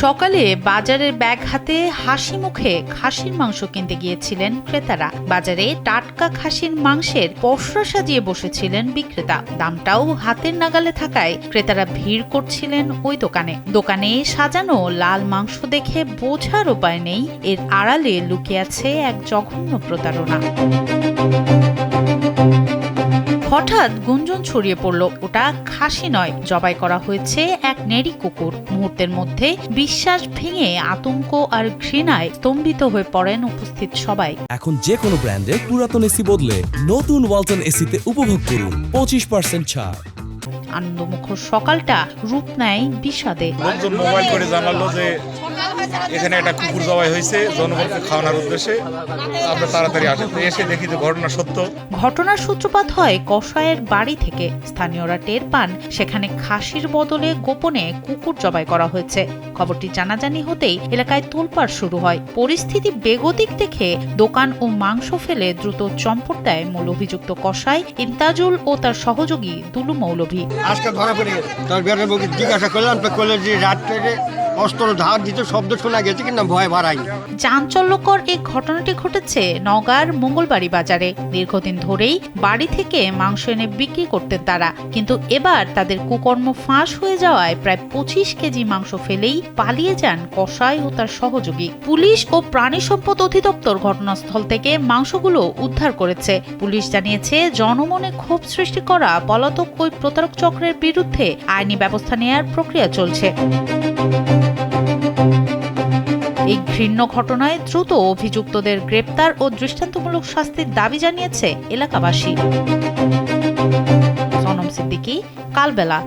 সকালে বাজারের ব্যাগ হাতে হাসি মুখে খাসির মাংস কিনতে গিয়েছিলেন ক্রেতারা। বাজারে টাটকা খাসির মাংসের পসরা সাজিয়ে বসেছিলেন বিক্রেতা। দামটাও হাতের নাগালে থাকায় ক্রেতারা ভিড় করছিলেন ওই দোকানে সাজানো লাল মাংস দেখে বোঝার উপায় নেই এর আড়ালে লুকিয়ে আছে এক জঘন্য প্রতারণা। হঠাৎ গুঞ্জন ছড়িয়ে পড়ল, ওটা খাসি নয়, জবাই করা হয়েছে এক নেড়ি কুকুর। মুহূর্তের মধ্যে বিশ্বাস ভেঙে আতঙ্ক আর ঘৃণায় স্তম্ভিত হয়ে পড়েন উপস্থিত সবাই। এখন যে কোনো ব্র্যান্ডের পুরাতন এসি বদলে নতুন ওয়ালটন এসিতে উপভোগ করুন 25% ছাড়। আনন্দমুখর সকালটা রূপ নেয় বিষাদে। লোকজন মোবাইল করে জানালো যে এখানে একটা কুকুর জবাই হয়েছে জনগণকে খাওয়ানোর উদ্দেশ্যে, আমরা তাড়াতাড়ি এসে দেখি যে ঘটনা সত্য। ঘটনার সূত্রপাত হয় কসাইয়ের বাড়ি থেকে। স্থানীয়রা টের পান সেখানে খাসির বদলে গোপনে কুকুর জবাই করা হয়েছে। খবরটি জানাজানি হতেই এলাকায় তোলপাড় শুরু হয়। পরিস্থিতি বেগতিক দেখে দোকান ও মাংস ফেলে দ্রুত চম্পট দেয় মূল অভিযুক্ত কসাই ইমতাজুল ও তার সহযোগী দুলু মৌলভী। আজকে ধরা পড়ে তার বেড়ার বউকে জিজ্ঞাসা করলাম তো করলে যে রাত্রে অস্ত্র ধার দিতে শব্দ শোনা গেছে কিন্তু ভয় বাড়াই। চাঞ্চল্যকর এই ঘটনাটি ঘটেছে নওগাঁর মঙ্গলবাড়ি বাজারে। দীর্ঘদিন ধরেই বাড়ি থেকে মাংস এনে বিক্রি করতেন তারা, কিন্তু এবার তাদের কুকর্ম ফাঁস হয়ে যাওয়ায় প্রায় 25 কেজি মাংস ফেলেই পালিয়ে যান কসাই ও তার সহযোগী। পুলিশ ও প্রাণী সম্পদ অধিদপ্তর ঘটনাস্থল থেকে মাংসগুলো উদ্ধার করেছে। পুলিশ জানিয়েছে জনমনে ক্ষোভ সৃষ্টি করা পলাতক ওই প্রতারক চক্রের বিরুদ্ধে আইনি ব্যবস্থা নেওয়ার প্রক্রিয়া চলছে। এই ঘৃণ্য ঘটনায় দ্রুত অভিযুক্তদের গ্রেপ্তার ও দৃষ্টান্তমূলক শাস্তির দাবি জানিয়েছে এলাকাবাসী। সনম সিদ্দিকী, কালবেলা।